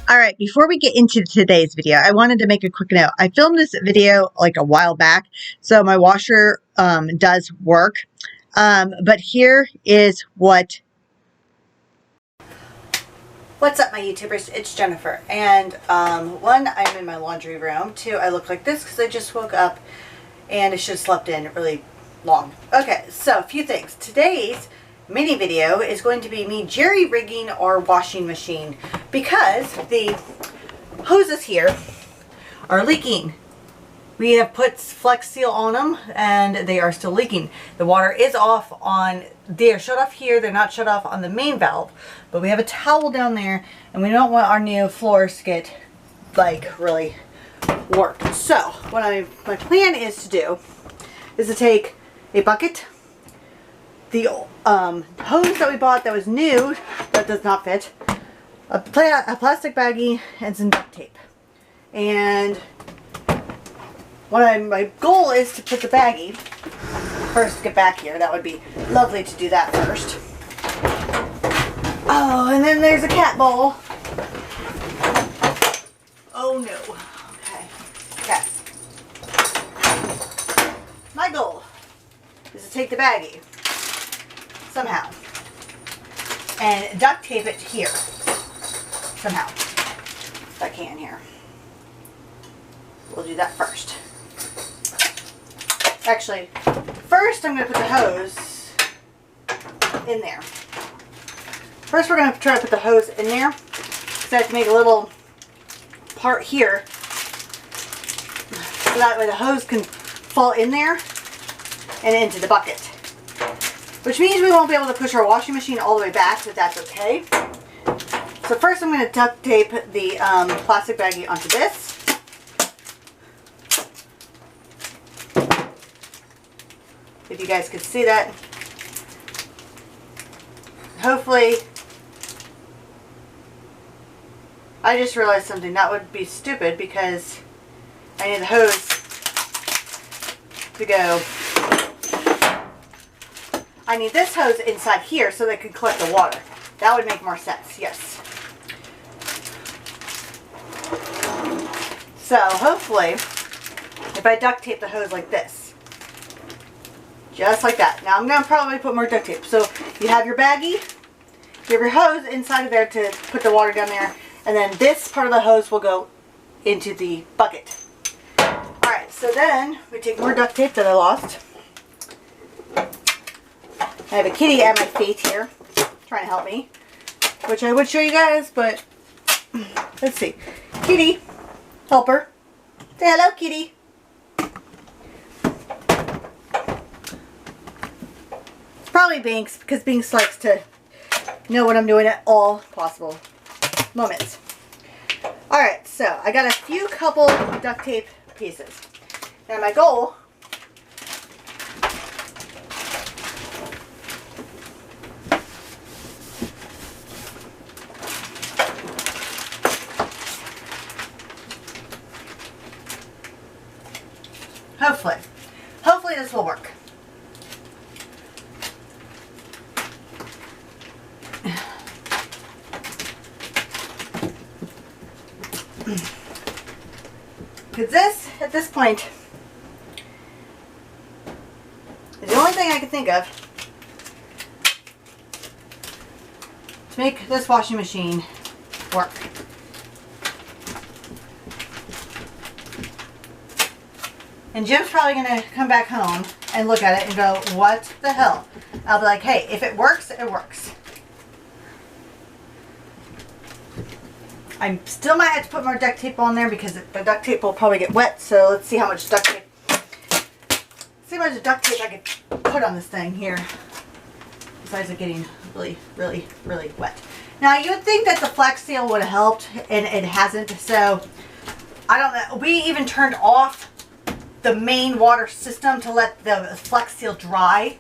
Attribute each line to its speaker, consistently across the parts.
Speaker 1: All right, before we get into today's video, I wanted to make a quick note. I filmed this video like a while back, so my washer does work. But here is
Speaker 2: What's up, my YouTubers? It's Jennifer. And one, I'm in my laundry room. Two, I look like this because I just woke up and I should have slept in really long. Okay, so a few things. Today's mini video is going to be me jerry rigging our washing machine because the hoses here are leaking. We have put Flex Seal on them and they are still leaking. The water is off on, they are shut off here, they're not shut off on the main valve, but we have a towel down there and we don't want our new floors to get like really warped. So what my plan is to do is to take a bucket, the hose that we bought that was new, that does not fit, a plastic baggie, and some duct tape. And my goal is to put the baggie, first get back here, that would be lovely to do that first. Oh, and then there's a cat ball. Oh no. Okay. My goal is to take the baggie somehow and duct tape it here somehow, if I can here. We'll do that first. Actually, first I'm going to put the hose in there. First we're going to try to put the hose in there. So I have to make a little part here so that way the hose can fall in there and into the bucket. Which means we won't be able to push our washing machine all the way back, but that's okay. So first I'm going to duct tape the plastic baggie onto this. If you guys could see that. Hopefully, I just realized something. That would be stupid because I need the hose to go. I need this hose inside here so they can collect the water. That would make more sense, yes. So hopefully, if I duct tape the hose like this, just like that. Now I'm going to probably put more duct tape. So you have your baggie, you have your hose inside of there to put the water down there, and then this part of the hose will go into the bucket. Alright, so then we take more duct tape that I lost. I have a kitty at my feet here, trying to help me, which I would show you guys, but let's see. Kitty, helper. Say hello, kitty. It's probably Binks, because Binks likes to know what I'm doing at all possible moments. Alright, so I got a few couple duct tape pieces. Now my goal hopefully this will work. Because this, at this point, is the only thing I can think of to make this washing machine work. And Jim's probably going to come back home and look at it and go, what the hell? I'll be like, hey, if it works, it works. I still might have to put more duct tape on there because the duct tape will probably get wet. So let's see how much duct tape. See how much duct tape I could put on this thing here. Besides it getting really, really, really wet. Now you would think that the Flex Seal would have helped, and it hasn't. So I don't know. We even turned off the main water system to let the Flex Seal dry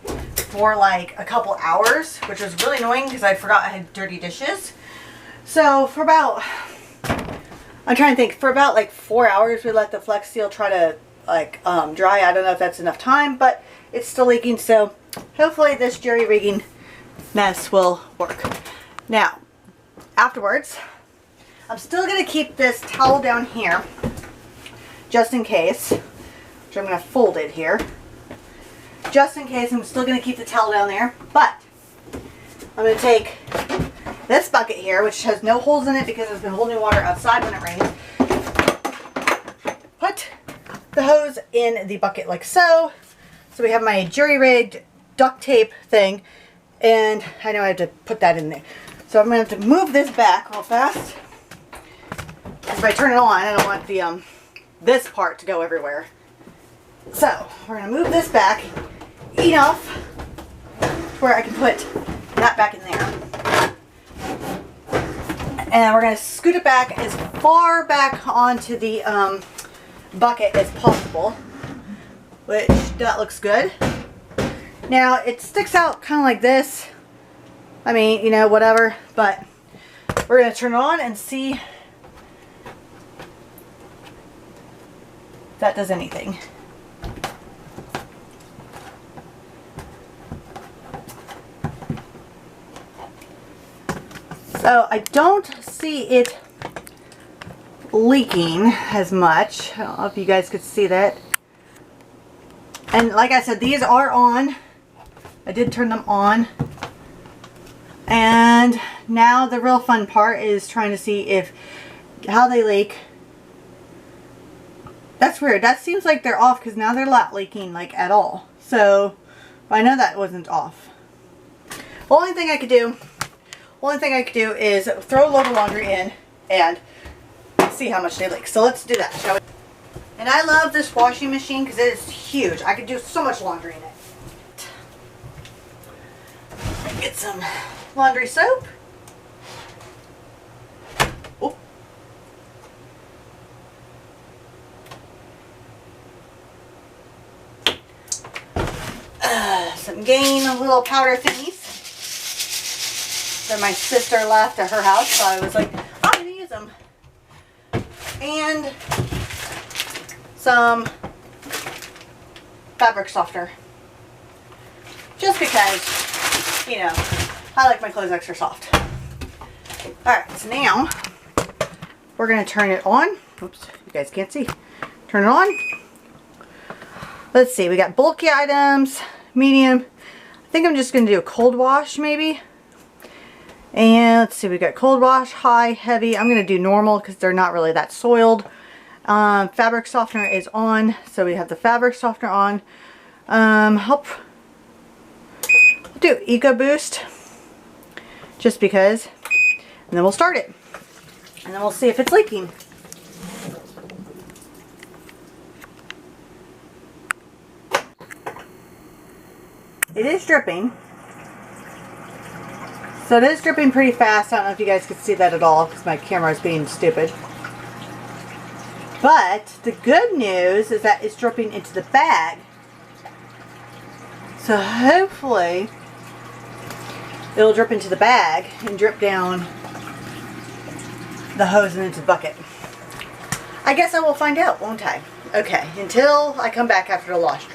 Speaker 2: for like a couple hours, which was really annoying because I forgot I had dirty dishes. So for about, I'm trying to think, for about like 4 hours we let the Flex Seal try to like dry. I don't know if that's enough time, but it's still leaking, so hopefully this jerry rigging mess will work. Now, afterwards, I'm still going to keep this towel down here, just in case, which I'm going to fold it here. Just in case, I'm still going to keep the towel down there, but I'm going to take this bucket here, which has no holes in it because it's been holding water outside when it rains. Put the hose in the bucket like so. So we have my jury-rigged duct tape thing, and I know I have to put that in there. So I'm going to have to move this back real fast. If I turn it on, I don't want the this part to go everywhere. So we're going to move this back enough where I can put that back in there. And we're going to scoot it back as far back onto the bucket as possible, which that looks good. Now it sticks out kind of like this. I mean, you know, whatever, but we're going to turn it on and see if that does anything. So I don't see it leaking as much. I don't know if you guys could see that. And like I said, these are on. I did turn them on. And now the real fun part is trying to see how they leak. That's weird. That seems like they're off because now they're not leaking like at all. So I know that wasn't off. Only thing I could do is throw a load of laundry in and see how much they leak. So let's do that, shall we? And I love this washing machine because it is huge. I could do so much laundry in it. Get some laundry soap. Oh. Some Gain little powder thingies that my sister left at her house, so I was like, I'm going to use them. And some fabric softener. Just because, you know, I like my clothes extra soft. Alright, so now we're going to turn it on. Oops, you guys can't see. Turn it on. Let's see, we got bulky items, medium. I think I'm just going to do a cold wash maybe. And let's see, we got cold wash, high, heavy. I'm going to do normal because they're not really that soiled. Fabric softener is on, so we have the fabric softener on. We'll do EcoBoost, just because. And then we'll start it. And then we'll see if it's leaking. It is dripping. So it is dripping pretty fast. I don't know if you guys could see that at all because my camera is being stupid. But the good news is that it's dripping into the bag. So hopefully it'll drip into the bag and drip down the hose and into the bucket. I guess I will find out, won't I? Okay, until I come back after the wash.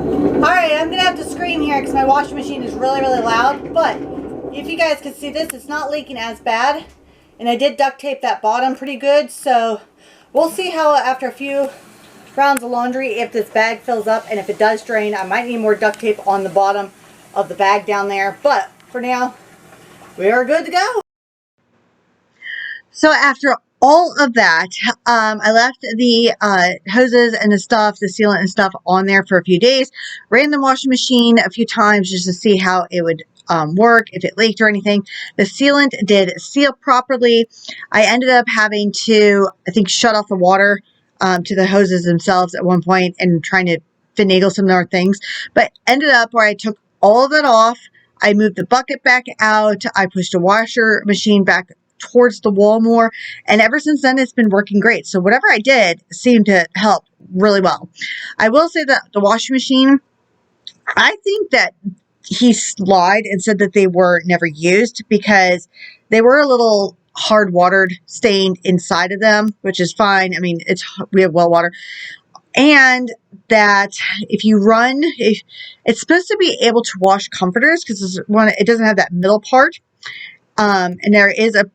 Speaker 2: Alright, I'm going to have to scream here because my washing machine is really, really loud. But if you guys can see this, it's not leaking as bad. And I did duct tape that bottom pretty good. So we'll see how after a few rounds of laundry if this bag fills up. And if it does drain, I might need more duct tape on the bottom of the bag down there. But for now, we are good to go.
Speaker 1: So after all of that, I left the hoses and the stuff, the sealant and stuff on there for a few days. Ran the washing machine a few times just to see how it would work, if it leaked or anything. The sealant did seal properly. I ended up having to, I think, shut off the water to the hoses themselves at one point and trying to finagle some more things. But ended up where I took all of it off. I moved the bucket back out. I pushed a washer machine back towards the wall more, and ever since then it's been working great. So whatever I did seemed to help really well. I will say that the washing machine, I think that he lied and said that they were never used because they were a little hard watered, stained inside of them, which is fine. I mean, we have well water. And that if you run, it's supposed to be able to wash comforters because it doesn't have that middle part. And there is a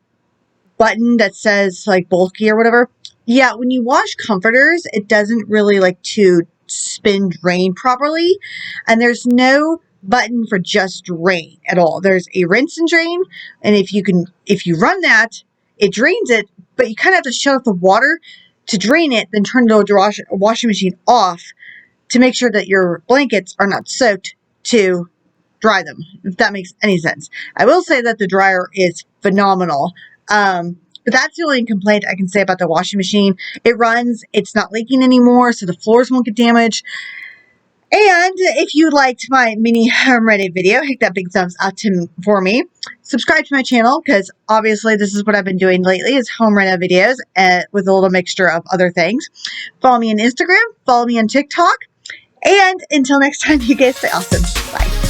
Speaker 1: button that says like bulky or whatever. Yeah, when you wash comforters, it doesn't really like to spin drain properly, and there's no button for just drain at all. There's a rinse and drain, and if you run that, it drains it, but you kind of have to shut off the water to drain it, then turn the washing machine off to make sure that your blankets are not soaked to dry them, if that makes any sense. I will say that the dryer is phenomenal. But that's the only complaint I can say about the washing machine. It runs, it's not leaking anymore, so the floors won't get damaged. And if you liked my mini home reno video, hit that big thumbs up for me. Subscribe to my channel, because obviously this is what I've been doing lately, is home reno videos with a little mixture of other things. Follow me on Instagram, follow me on TikTok, and until next time, you guys stay awesome. Bye.